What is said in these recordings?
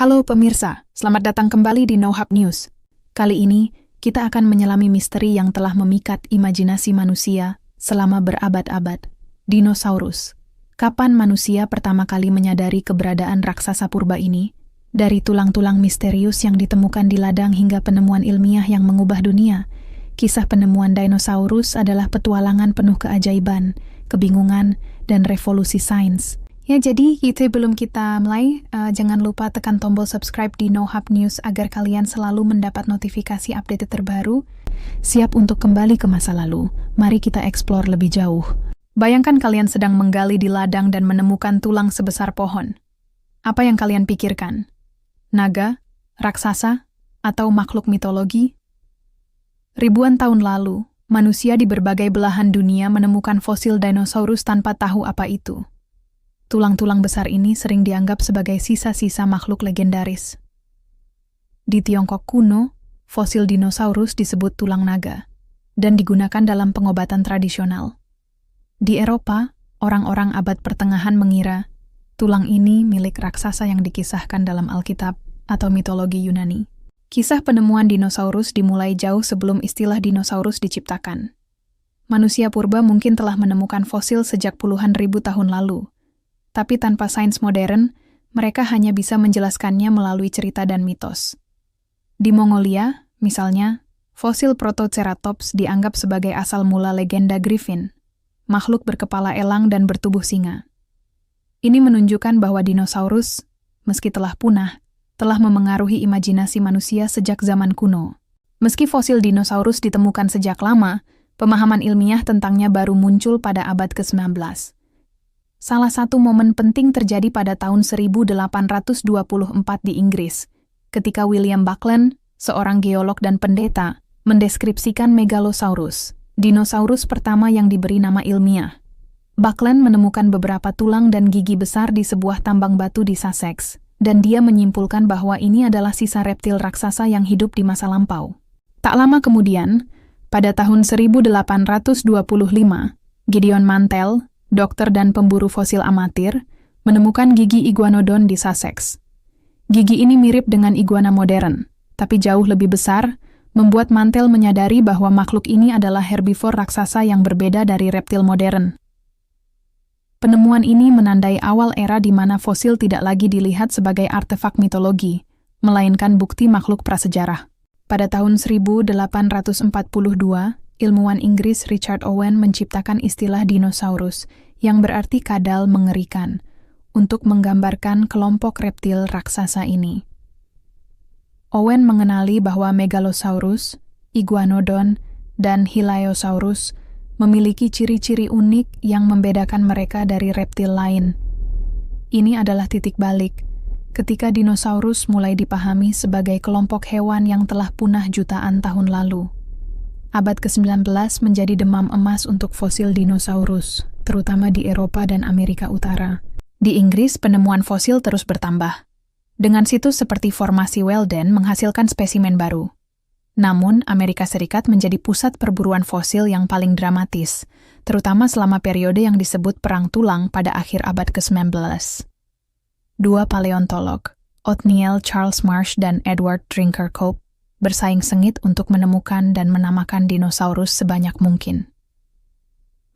Halo pemirsa, selamat datang kembali di No Hub News. Kali ini, kita akan menyelami misteri yang telah memikat imajinasi manusia selama berabad-abad. Dinosaurus. Kapan manusia pertama kali menyadari keberadaan raksasa purba ini? Dari tulang-tulang misterius yang ditemukan di ladang hingga penemuan ilmiah yang mengubah dunia, kisah penemuan dinosaurus adalah petualangan penuh keajaiban, kebingungan, dan revolusi sains. Ya, jadi belum kita mulai, jangan lupa tekan tombol subscribe di No Hub News agar kalian selalu mendapat notifikasi update terbaru. Siap untuk kembali ke masa lalu, mari kita explore lebih jauh. Bayangkan kalian sedang menggali di ladang dan menemukan tulang sebesar pohon. Apa yang kalian pikirkan? Naga, raksasa, atau makhluk mitologi? Ribuan tahun lalu, manusia di berbagai belahan dunia menemukan fosil dinosaurus tanpa tahu apa itu. Tulang-tulang besar ini sering dianggap sebagai sisa-sisa makhluk legendaris. Di Tiongkok kuno, fosil dinosaurus disebut tulang naga dan digunakan dalam pengobatan tradisional. Di Eropa, orang-orang abad pertengahan mengira tulang ini milik raksasa yang dikisahkan dalam Alkitab atau mitologi Yunani. Kisah penemuan dinosaurus dimulai jauh sebelum istilah dinosaurus diciptakan. Manusia purba mungkin telah menemukan fosil sejak puluhan ribu tahun lalu. Tapi tanpa sains modern, mereka hanya bisa menjelaskannya melalui cerita dan mitos. Di Mongolia, misalnya, fosil Protoceratops dianggap sebagai asal mula legenda Griffin, makhluk berkepala elang dan bertubuh singa. Ini menunjukkan bahwa dinosaurus, meski telah punah, telah memengaruhi imajinasi manusia sejak zaman kuno. Meski fosil dinosaurus ditemukan sejak lama, pemahaman ilmiah tentangnya baru muncul pada abad ke-19. Salah satu momen penting terjadi pada tahun 1824 di Inggris, ketika William Buckland, seorang geolog dan pendeta, mendeskripsikan Megalosaurus, dinosaurus pertama yang diberi nama ilmiah. Buckland menemukan beberapa tulang dan gigi besar di sebuah tambang batu di Sussex, dan dia menyimpulkan bahwa ini adalah sisa reptil raksasa yang hidup di masa lampau. Tak lama kemudian, pada tahun 1825, Gideon Mantell, dokter dan pemburu fosil amatir, menemukan gigi iguanodon di Sussex. Gigi ini mirip dengan iguana modern, tapi jauh lebih besar, membuat Mantell menyadari bahwa makhluk ini adalah herbivor raksasa yang berbeda dari reptil modern. Penemuan ini menandai awal era di mana fosil tidak lagi dilihat sebagai artefak mitologi, melainkan bukti makhluk prasejarah. Pada tahun 1842, ilmuwan Inggris Richard Owen menciptakan istilah dinosaurus, yang berarti kadal mengerikan, untuk menggambarkan kelompok reptil raksasa ini. Owen mengenali bahwa Megalosaurus, Iguanodon, dan Hylaeosaurus memiliki ciri-ciri unik yang membedakan mereka dari reptil lain. Ini adalah titik balik, ketika dinosaurus mulai dipahami sebagai kelompok hewan yang telah punah jutaan tahun lalu. Abad ke-19 menjadi demam emas untuk fosil dinosaurus, terutama di Eropa dan Amerika Utara. Di Inggris, penemuan fosil terus bertambah, dengan situs seperti Formasi Wealden menghasilkan spesimen baru. Namun, Amerika Serikat menjadi pusat perburuan fosil yang paling dramatis, terutama selama periode yang disebut Perang Tulang pada akhir abad ke-19. Dua paleontolog, Othniel Charles Marsh dan Edward Drinker Cope, bersaing sengit untuk menemukan dan menamakan dinosaurus sebanyak mungkin.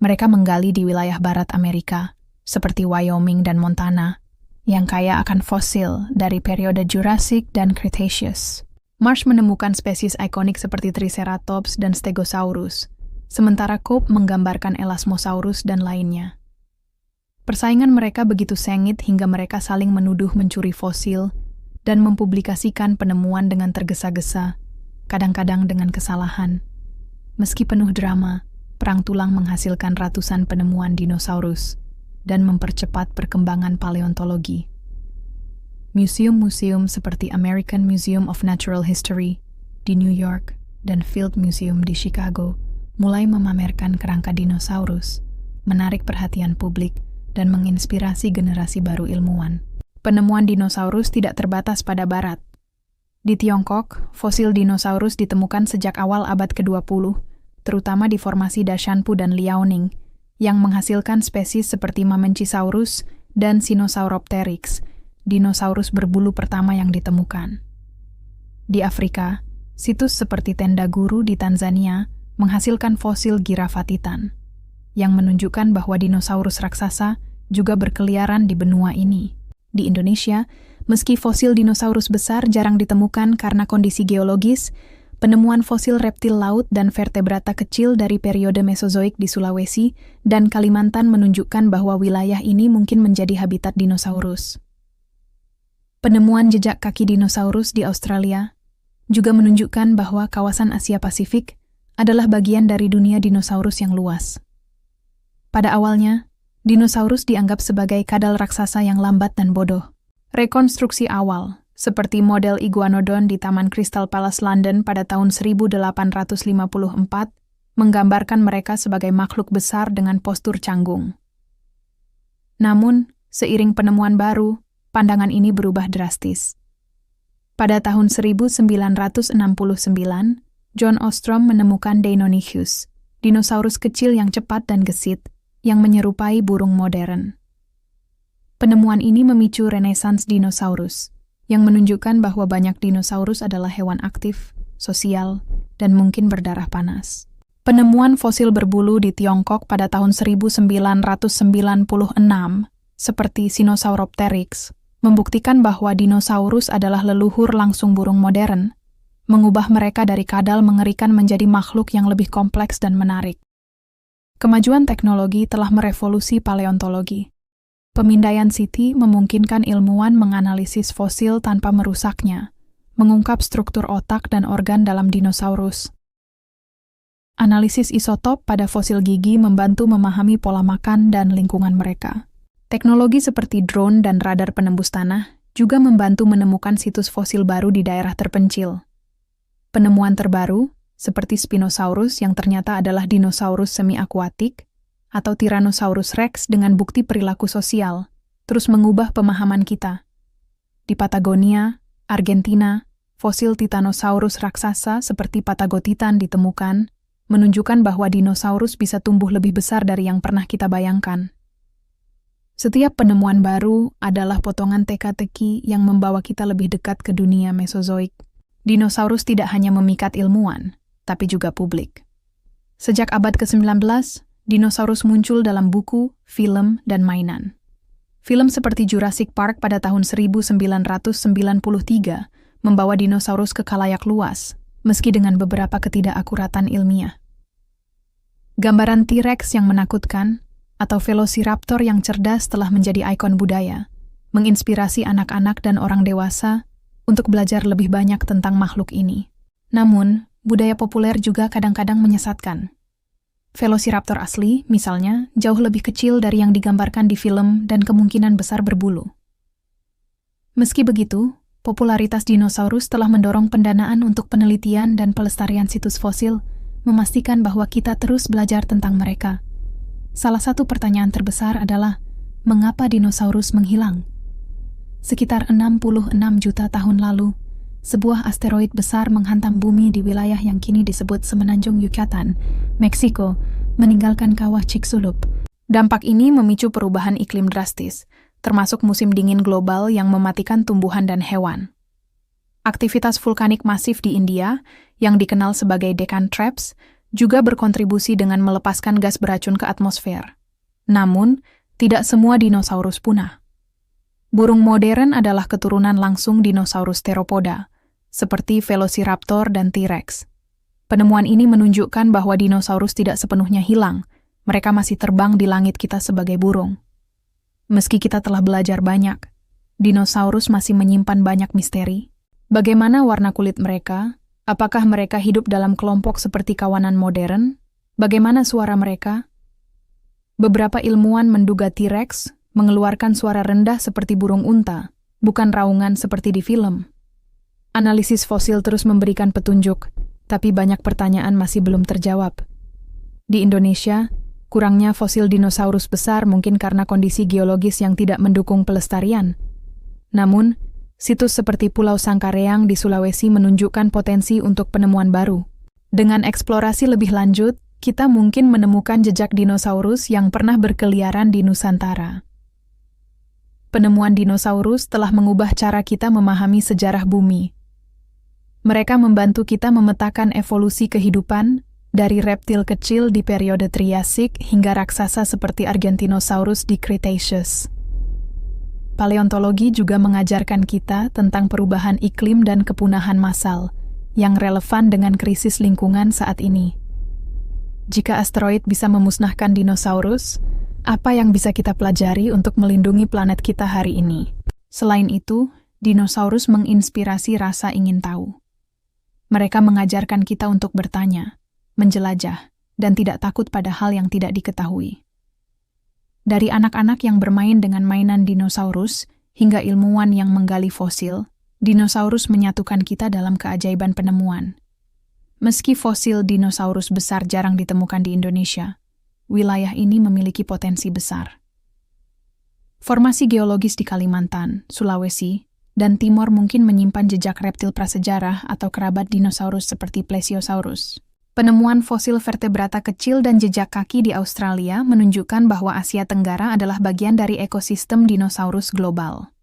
Mereka menggali di wilayah barat Amerika, seperti Wyoming dan Montana, yang kaya akan fosil dari periode Jurassic dan Cretaceous. Marsh menemukan spesies ikonik seperti Triceratops dan Stegosaurus, sementara Cope menggambarkan Elasmosaurus dan lainnya. Persaingan mereka begitu sengit hingga mereka saling menuduh mencuri fosil dan mempublikasikan penemuan dengan tergesa-gesa, kadang-kadang dengan kesalahan. Meski penuh drama, Perang Tulang menghasilkan ratusan penemuan dinosaurus dan mempercepat perkembangan paleontologi. Museum-museum seperti American Museum of Natural History di New York dan Field Museum di Chicago mulai memamerkan kerangka dinosaurus, menarik perhatian publik, dan menginspirasi generasi baru ilmuwan. Penemuan dinosaurus tidak terbatas pada barat. Di Tiongkok, fosil dinosaurus ditemukan sejak awal abad ke-20, terutama di formasi Dashanpu dan Liaoning, yang menghasilkan spesies seperti Mamenchisaurus dan Sinosauropteryx, dinosaurus berbulu pertama yang ditemukan. Di Afrika, situs seperti Tenda Guru di Tanzania menghasilkan fosil Giraffatitan, yang menunjukkan bahwa dinosaurus raksasa juga berkeliaran di benua ini. Di Indonesia, meski fosil dinosaurus besar jarang ditemukan karena kondisi geologis, penemuan fosil reptil laut dan vertebrata kecil dari periode Mesozoik di Sulawesi dan Kalimantan menunjukkan bahwa wilayah ini mungkin menjadi habitat dinosaurus. Penemuan jejak kaki dinosaurus di Australia juga menunjukkan bahwa kawasan Asia Pasifik adalah bagian dari dunia dinosaurus yang luas. Pada awalnya, dinosaurus dianggap sebagai kadal raksasa yang lambat dan bodoh. Rekonstruksi awal, seperti model Iguanodon di Taman Crystal Palace London pada tahun 1854, menggambarkan mereka sebagai makhluk besar dengan postur canggung. Namun, seiring penemuan baru, pandangan ini berubah drastis. Pada tahun 1969, John Ostrom menemukan Deinonychus, dinosaurus kecil yang cepat dan gesit, yang menyerupai burung modern. Penemuan ini memicu renesans dinosaurus, yang menunjukkan bahwa banyak dinosaurus adalah hewan aktif, sosial, dan mungkin berdarah panas. Penemuan fosil berbulu di Tiongkok pada tahun 1996, seperti Sinosauropteryx, membuktikan bahwa dinosaurus adalah leluhur langsung burung modern, mengubah mereka dari kadal mengerikan menjadi makhluk yang lebih kompleks dan menarik. Kemajuan teknologi telah merevolusi paleontologi. Pemindaian CT memungkinkan ilmuwan menganalisis fosil tanpa merusaknya, mengungkap struktur otak dan organ dalam dinosaurus. Analisis isotop pada fosil gigi membantu memahami pola makan dan lingkungan mereka. Teknologi seperti drone dan radar penembus tanah juga membantu menemukan situs fosil baru di daerah terpencil. Penemuan terbaru, seperti Spinosaurus yang ternyata adalah dinosaurus semi-akuatik, atau Tyrannosaurus Rex dengan bukti perilaku sosial, terus mengubah pemahaman kita. Di Patagonia, Argentina, fosil Titanosaurus raksasa seperti Patagotitan ditemukan, menunjukkan bahwa dinosaurus bisa tumbuh lebih besar dari yang pernah kita bayangkan. Setiap penemuan baru adalah potongan teka-teki yang membawa kita lebih dekat ke dunia Mesozoik. Dinosaurus tidak hanya memikat ilmuwan, tapi juga publik. Sejak abad ke-19, dinosaurus muncul dalam buku, film, dan mainan. Film seperti Jurassic Park pada tahun 1993 membawa dinosaurus ke khalayak luas, meski dengan beberapa ketidakakuratan ilmiah. Gambaran T-Rex yang menakutkan, atau Velociraptor yang cerdas telah menjadi ikon budaya, menginspirasi anak-anak dan orang dewasa untuk belajar lebih banyak tentang makhluk ini. Namun, budaya populer juga kadang-kadang menyesatkan. Velociraptor asli, misalnya, jauh lebih kecil dari yang digambarkan di film dan kemungkinan besar berbulu. Meski begitu, popularitas dinosaurus telah mendorong pendanaan untuk penelitian dan pelestarian situs fosil, memastikan bahwa kita terus belajar tentang mereka. Salah satu pertanyaan terbesar adalah, mengapa dinosaurus menghilang? Sekitar 66 juta tahun lalu, sebuah asteroid besar menghantam bumi di wilayah yang kini disebut Semenanjung Yucatan, Meksiko, meninggalkan kawah Chicxulub. Dampak ini memicu perubahan iklim drastis, termasuk musim dingin global yang mematikan tumbuhan dan hewan. Aktivitas vulkanik masif di India, yang dikenal sebagai Deccan Traps, juga berkontribusi dengan melepaskan gas beracun ke atmosfer. Namun, tidak semua dinosaurus punah. Burung modern adalah keturunan langsung dinosaurus theropoda, seperti Velociraptor dan T-Rex. Penemuan ini menunjukkan bahwa dinosaurus tidak sepenuhnya hilang, mereka masih terbang di langit kita sebagai burung. Meski kita telah belajar banyak, dinosaurus masih menyimpan banyak misteri. Bagaimana warna kulit mereka? Apakah mereka hidup dalam kelompok seperti kawanan modern? Bagaimana suara mereka? Beberapa ilmuwan menduga T-Rex mengeluarkan suara rendah seperti burung unta, bukan raungan seperti di film. Analisis fosil terus memberikan petunjuk, tapi banyak pertanyaan masih belum terjawab. Di Indonesia, kurangnya fosil dinosaurus besar mungkin karena kondisi geologis yang tidak mendukung pelestarian. Namun, situs seperti Pulau Sangkareang di Sulawesi menunjukkan potensi untuk penemuan baru. Dengan eksplorasi lebih lanjut, kita mungkin menemukan jejak dinosaurus yang pernah berkeliaran di Nusantara. Penemuan dinosaurus telah mengubah cara kita memahami sejarah bumi. Mereka membantu kita memetakan evolusi kehidupan dari reptil kecil di periode Triasik hingga raksasa seperti Argentinosaurus di Cretaceous. Paleontologi juga mengajarkan kita tentang perubahan iklim dan kepunahan massal yang relevan dengan krisis lingkungan saat ini. Jika asteroid bisa memusnahkan dinosaurus, apa yang bisa kita pelajari untuk melindungi planet kita hari ini? Selain itu, dinosaurus menginspirasi rasa ingin tahu. Mereka mengajarkan kita untuk bertanya, menjelajah, dan tidak takut pada hal yang tidak diketahui. Dari anak-anak yang bermain dengan mainan dinosaurus hingga ilmuwan yang menggali fosil, dinosaurus menyatukan kita dalam keajaiban penemuan. Meski fosil dinosaurus besar jarang ditemukan di Indonesia, wilayah ini memiliki potensi besar. Formasi geologis di Kalimantan, Sulawesi, dan Timor mungkin menyimpan jejak reptil prasejarah atau kerabat dinosaurus seperti Plesiosaurus. Penemuan fosil vertebrata kecil dan jejak kaki di Australia menunjukkan bahwa Asia Tenggara adalah bagian dari ekosistem dinosaurus global.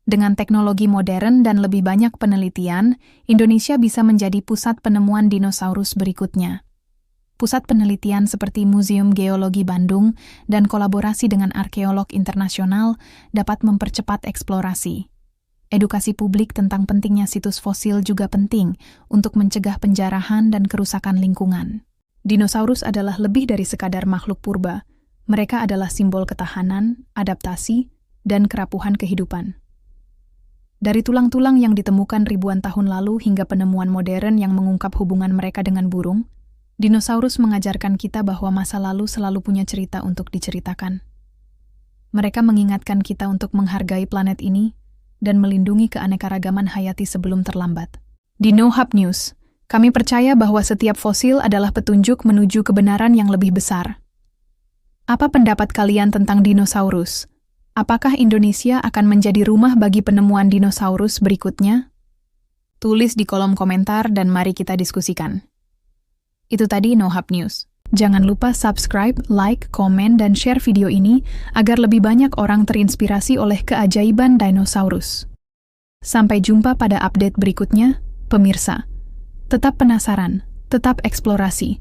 Dengan teknologi modern dan lebih banyak penelitian, Indonesia bisa menjadi pusat penemuan dinosaurus berikutnya. Pusat penelitian seperti Museum Geologi Bandung dan kolaborasi dengan arkeolog internasional dapat mempercepat eksplorasi. Edukasi publik tentang pentingnya situs fosil juga penting untuk mencegah penjarahan dan kerusakan lingkungan. Dinosaurus adalah lebih dari sekadar makhluk purba. Mereka adalah simbol ketahanan, adaptasi, dan kerapuhan kehidupan. Dari tulang-tulang yang ditemukan ribuan tahun lalu hingga penemuan modern yang mengungkap hubungan mereka dengan burung, dinosaurus mengajarkan kita bahwa masa lalu selalu punya cerita untuk diceritakan. Mereka mengingatkan kita untuk menghargai planet ini dan melindungi keanekaragaman hayati sebelum terlambat. Di No Hub News, kami percaya bahwa setiap fosil adalah petunjuk menuju kebenaran yang lebih besar. Apa pendapat kalian tentang dinosaurus? Apakah Indonesia akan menjadi rumah bagi penemuan dinosaurus berikutnya? Tulis di kolom komentar dan mari kita diskusikan. Itu tadi No Hub News. Jangan lupa subscribe, like, komen, dan share video ini agar lebih banyak orang terinspirasi oleh keajaiban dinosaurus. Sampai jumpa pada update berikutnya, pemirsa. Tetap penasaran, tetap eksplorasi,